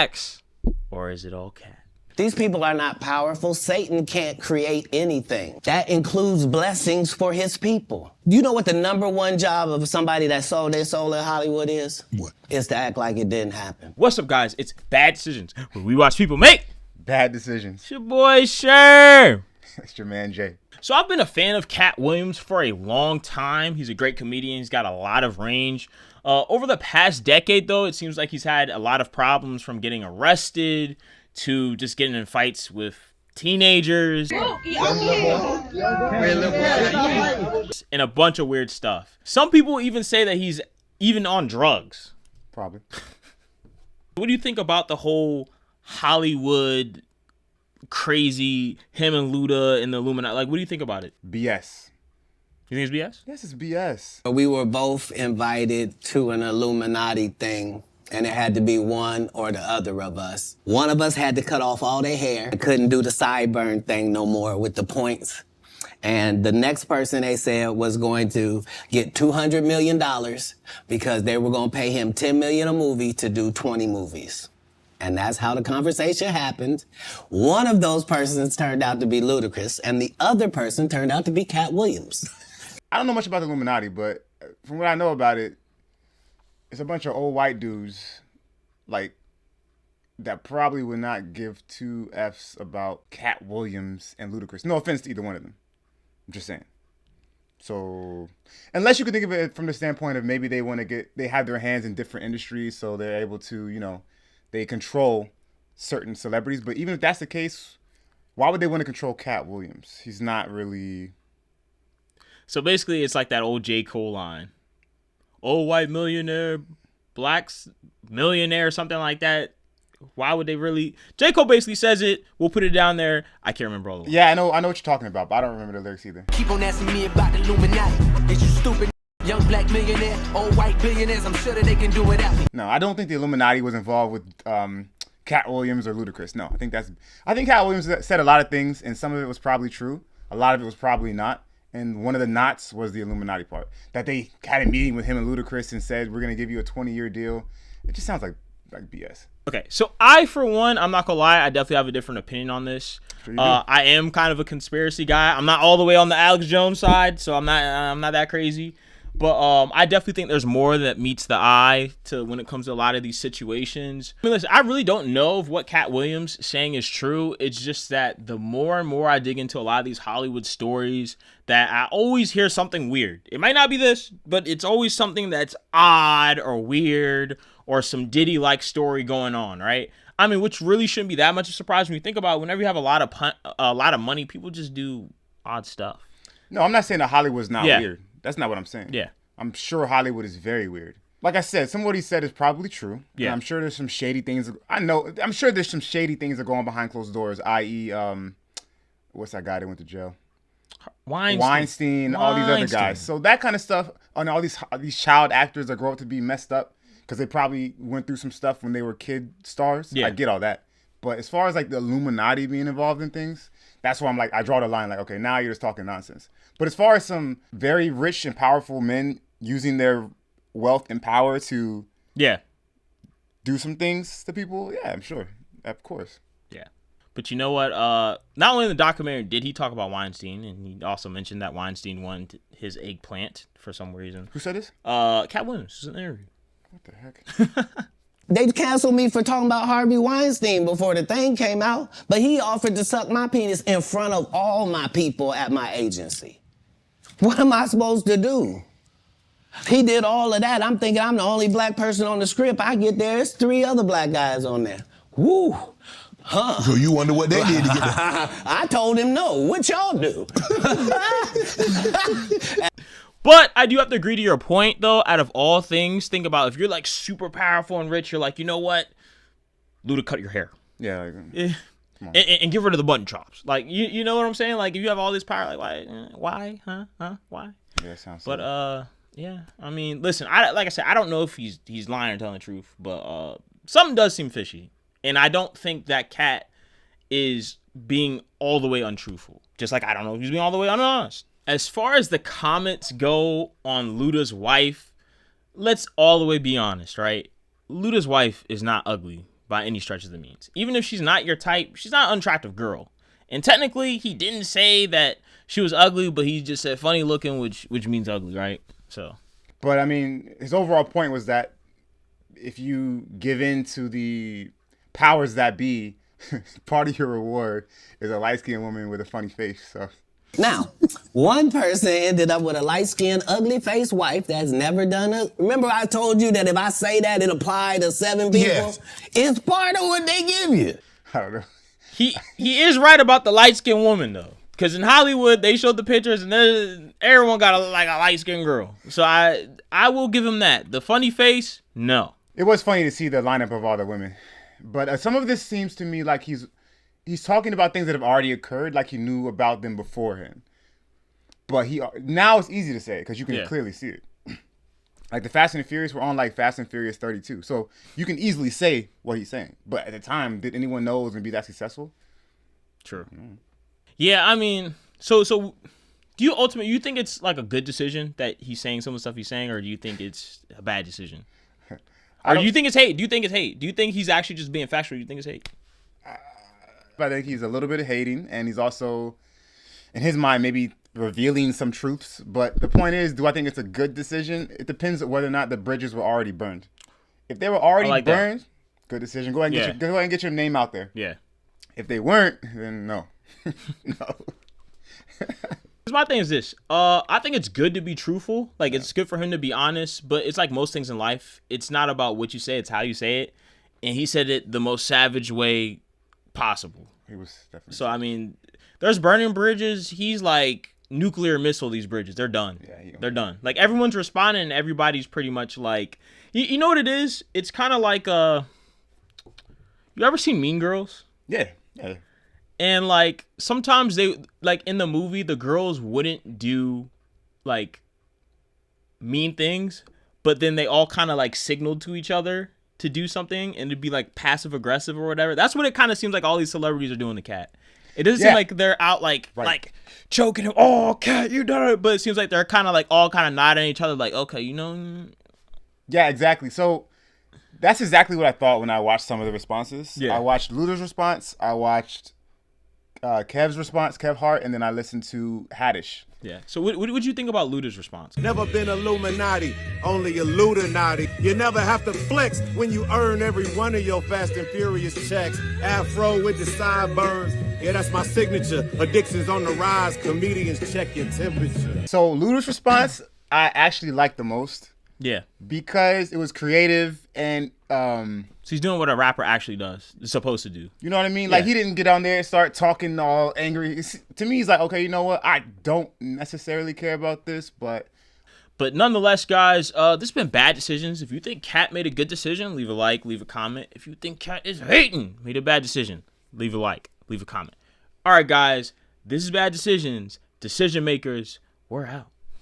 facts, or is it all Katt? These people are not powerful. Satan can't create anything. That includes blessings for his people. You know what the #1 job of somebody that sold their soul in Hollywood is? What? Is to act like it didn't happen. What's up, guys? It's Bad Decisions, where we watch people make bad decisions. It's your boy, Shay. It's your man, Jay. So I've been a fan of Katt Williams for a long time. He's a great comedian. He's got a lot of range. Over the past decade, though, it seems like he's had a lot of problems, from getting arrested to just getting in fights with teenagers and a bunch of weird stuff. Some people even say that he's even on drugs. Probably. What do you think about the whole Hollywood crazy, him and Luda and the Illuminati? Like, what do you think about it? BS. You think it's BS? Yes, it's BS. We were both invited to an Illuminati thing, and it had to be one or the other of us. One of us had to cut off all their hair. I couldn't do the sideburn thing no more with the points. And the next person, they said, was going to get $200 million because they were going to pay him $10 million a movie to do 20 movies. And that's how the conversation happened. One of those persons turned out to be Ludacris, and the other person turned out to be Katt Williams. I don't know much about the Illuminati, but from what I know about it, it's a bunch of old white dudes, like, that probably would not give two Fs about Katt Williams and Ludacris. No offense to either one of them. I'm just saying. So, unless you could think of it from the standpoint of maybe they have their hands in different industries, so they're able to, they control certain celebrities. But even if that's the case, why would they want to control Katt Williams? He's not really... So basically, it's like that old J. Cole line. Old white millionaire, blacks millionaire, something like that. Why would they really... J. Cole basically says it. We'll put it down there. I can't remember all the words. Yeah, I know what you're talking about, but I don't remember the lyrics either. Keep on asking me about the Illuminati. Is you stupid? Young black millionaire, old white billionaires. I'm sure that they can do it without me. No, I don't think the Illuminati was involved with Katt Williams or Ludacris. No, I think Katt Williams said a lot of things, and some of it was probably true. A lot of it was probably not. And one of the nots was the Illuminati part. That they had a meeting with him and Ludacris and said, we're going to give you a 20-year deal. It just sounds like BS. Okay, so I, for one, I'm not going to lie, I definitely have a different opinion on this. Sure you do. I am kind of a conspiracy guy. I'm not all the way on the Alex Jones side, so I'm not that crazy. But I definitely think there's more that meets the eye when it comes to a lot of these situations. I mean, listen, I really don't know if what Katt Williams saying is true. It's just that the more and more I dig into a lot of these Hollywood stories, that I always hear something weird. It might not be this, but it's always something that's odd or weird or some Diddy-like story going on, right? I mean, which really shouldn't be that much of a surprise when you think about it. Whenever you have a lot of money, people just do odd stuff. No, I'm not saying that Hollywood's not weird. That's not what I'm saying. Yeah. I'm sure Hollywood is very weird. Like I said, some of what he said is probably true. Yeah. I'm sure there's some shady things. I'm sure there's some shady things that go on behind closed doors, i.e., what's that guy that went to jail? Weinstein, all these other guys. So that kind of stuff, and all these child actors that grow up to be messed up because they probably went through some stuff when they were kid stars. Yeah. I get all that. But as far as like the Illuminati being involved in things, that's why I'm like, I draw the line like, okay, now you're just talking nonsense. But as far as some very rich and powerful men using their wealth and power to do some things to people, yeah, I'm sure. Of course. Yeah. But you know what? Not only in the documentary did he talk about Weinstein, and he also mentioned that Weinstein wanted his eggplant for some reason. Who said this? Katt Williams. This is an interview. What the heck? They canceled me for talking about Harvey Weinstein before the thing came out, but he offered to suck my penis in front of all my people at my agency. What am I supposed to do? He did all of that. I'm thinking I'm the only black person on the script. I get there, there's 3 other black guys on there. Woo. Huh. So you wonder what they did to get there. I told him no. What y'all do? But I do have to agree to your point, though. Out of all things, think about if you're like super powerful and rich, you're like, you know what? Luda, cut your hair. Yeah. And get rid of the button chops. Like, you know what I'm saying? Like, if you have all this power, like, why? Why? Yeah, sounds But, yeah. I mean, listen, like I said, I don't know if he's lying or telling the truth, but something does seem fishy. And I don't think that Katt is being all the way untruthful. Just like I don't know if he's being all the way honest. As far as the comments go on Luda's wife, let's all the way be honest, right? Luda's wife is not ugly by any stretch of the means. Even if she's not your type, she's not an unattractive girl. And technically, he didn't say that she was ugly, but he just said funny looking, which means ugly, right? So. But I mean, his overall point was that if you give in to the powers that be, part of your reward is a light-skinned woman with a funny face. So. Now, one person ended up with a light-skinned, ugly-faced wife that's never done it. Remember I told you that if I say that, it applied to 7 people? Yeah. It's part of what they give you. I don't know. He is right about the light-skinned woman, though. Because in Hollywood, they showed the pictures, and everyone got a light-skinned girl. So I will give him that. The funny face, no. It was funny to see the lineup of all the women. But some of this seems to me like he's talking about things that have already occurred, like he knew about them beforehand. But now it's easy to say because you can clearly see it. Like the Fast and the Furious were on like Fast and Furious 32. So you can easily say what he's saying. But at the time, did anyone know it was going to be that successful? True. Yeah, I mean, so do you think it's like a good decision that he's saying some of the stuff he's saying, or do you think it's a bad decision? Or do you think it's hate? Do you think it's hate? Do you think he's actually just being factual? Or do you think it's hate? I think he's a little bit of hating, and he's also, in his mind, maybe revealing some truths. But the point is, do I think it's a good decision? It depends on whether or not the bridges were already burned. If they were already burned, good decision. Go ahead and get your name out there. Yeah. If they weren't, then no. No. My thing is this. I think it's good to be truthful. Like, it's good for him to be honest. But it's like most things in life. It's not about what you say. It's how you say it. And he said it the most savage way possible. He was definitely. So, I mean, there's burning bridges. He's like nuclear missile these bridges. They're done. Yeah, they're done. Like, everyone's responding and everybody's pretty much like, you know what it is? It's kind of like, you ever seen Mean Girls? Yeah. Yeah. And like sometimes they like in the movie the girls wouldn't do like mean things, but then they all kind of like signaled to each other to do something and to be like passive aggressive or whatever. That's what it kind of seems like all these celebrities are doing to Katt. It doesn't seem like they're out like choking him. Oh, Katt, you done it. But it seems like they're kind of like all kind of nodding at each other like, okay, you know. Yeah, exactly. So that's exactly what I thought when I watched some of the responses. Yeah. I watched Luda's response. I watched Kev's response, Kev Hart, and then I listened to Haddish. Yeah. So what would you think about Luda's response? Never been Illuminati, only a Ludacris. You never have to flex when you earn every one of your Fast and Furious checks. Afro with the sideburns, yeah, that's my signature. Addictions on the rise, comedians check your temperature. So Luda's response, I actually liked the most. Yeah. Because it was creative and so he's doing what a rapper actually does. Is supposed to do. You know what I mean? Like he didn't get on there and start talking all angry. To me, he's like, okay, you know what? I don't necessarily care about this, but nonetheless, guys, this has been Bad Decisions. If you think Katt made a good decision, leave a like, leave a comment. If you think Katt is hating, made a bad decision, leave a like, leave a comment. All right, guys, this is Bad Decisions. Decision makers, we're out.